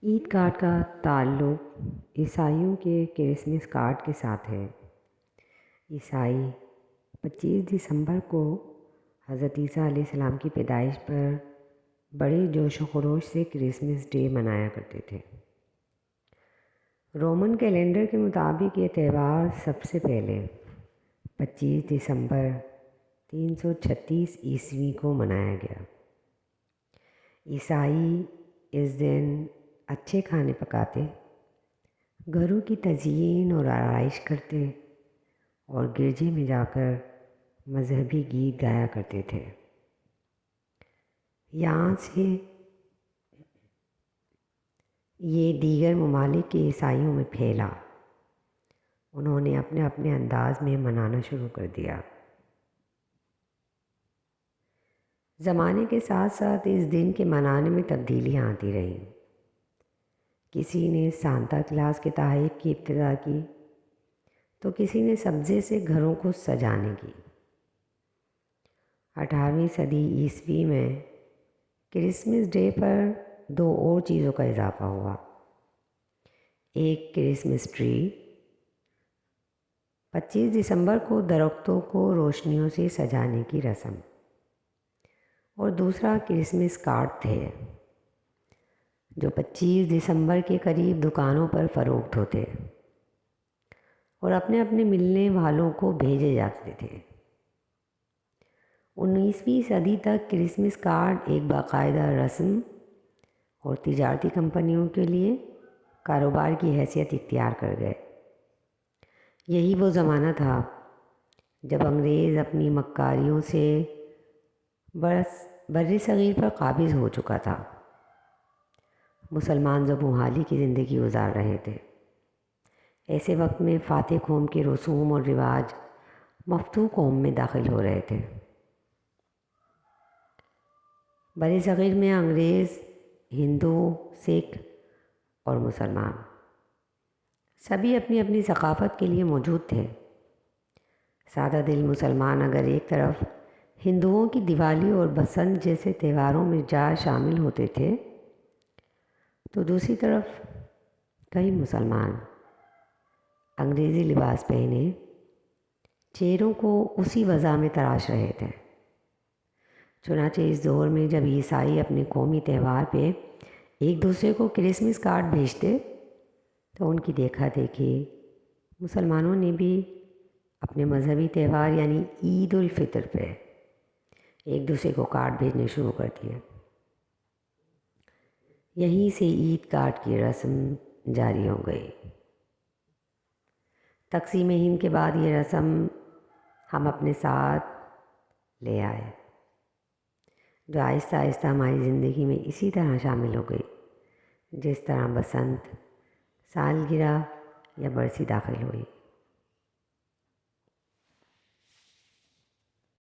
عید card کا تعلق عیسائیوں کے کرسمس کارڈ کے ساتھ ہے۔ عیسائی 25 دسمبر کو حضرت عیسیٰ علیہ السلام کی پیدائش پر بڑے جوش و خروش سے کرسمس ڈے منایا کرتے تھے۔ رومن کیلنڈر کے مطابق یہ تہوار سب سے پہلے 25 دسمبر 336 عیسوی کو منایا گیا۔ عیسائی اس دن اچھے کھانے پکاتے، گھروں کی تزئین اور آرائش کرتے اور گرجے میں جا کر مذہبی گیت گایا کرتے تھے۔ یہاں سے یہ دیگر ممالک کے عیسائیوں میں پھیلا۔ انہوں نے اپنے اپنے انداز میں منانا شروع کر دیا۔ زمانے کے ساتھ ساتھ اس دن کے منانے میں تبدیلیاں آتی رہیں۔ کسی نے سانتا کلاس کے تحائف کی ابتدا کی تو کسی نے سبزے سے گھروں کو سجانے کی۔ 18ویں صدی عیسوی میں کرسمس ڈے پر 2 اور چیزوں کا اضافہ ہوا۔ ایک کرسمس ٹری، 25 دسمبر کو درختوں کو روشنیوں سے سجانے کی رسم، اور دوسرا کرسمس کارڈ تھے جو 25 دسمبر کے قریب دکانوں پر فروخت ہوتے اور اپنے اپنے ملنے والوں کو بھیجے جاتے تھے۔ 19ویں صدی تک کرسمس کارڈ ایک باقاعدہ رسم اور تجارتی کمپنیوں کے لیے کاروبار کی حیثیت اختیار کر گئے۔ یہی وہ زمانہ تھا جب انگریز اپنی مکاریوں سے بر صغیر پر قابض ہو چکا تھا۔ مسلمان زبوں حالی کی زندگی گزار رہے تھے۔ ایسے وقت میں فاتح قوم کے رسوم اور رواج مفتوح قوم میں داخل ہو رہے تھے۔ بر صغیر میں انگریز، ہندو، سکھ اور مسلمان سبھی اپنی اپنی ثقافت کے لیے موجود تھے۔ سادہ دل مسلمان اگر ایک طرف ہندوؤں کی دیوالی اور بسنت جیسے تہواروں میں شامل ہوتے تھے تو دوسری طرف کئی مسلمان انگریزی لباس پہنے چہروں کو اسی وضع میں تراش رہے تھے۔ چنانچہ اس دور میں جب عیسائی اپنے قومی تہوار پہ ایک دوسرے کو کرسمس کارڈ بھیجتے تو ان کی دیکھا دیکھی مسلمانوں نے بھی اپنے مذہبی تہوار یعنی عید الفطر پہ ایک دوسرے کو کارڈ بھیجنے شروع کر دیے۔ یہیں سے عید کارڈ کی رسم جاری ہو گئی۔ تقسیم ہند کے بعد یہ رسم ہم اپنے ساتھ لے آئے، جو آہستہ آہستہ ہماری زندگی میں اسی طرح شامل ہو گئی جس طرح بسنت، سالگرہ یا برسی داخل ہوئی۔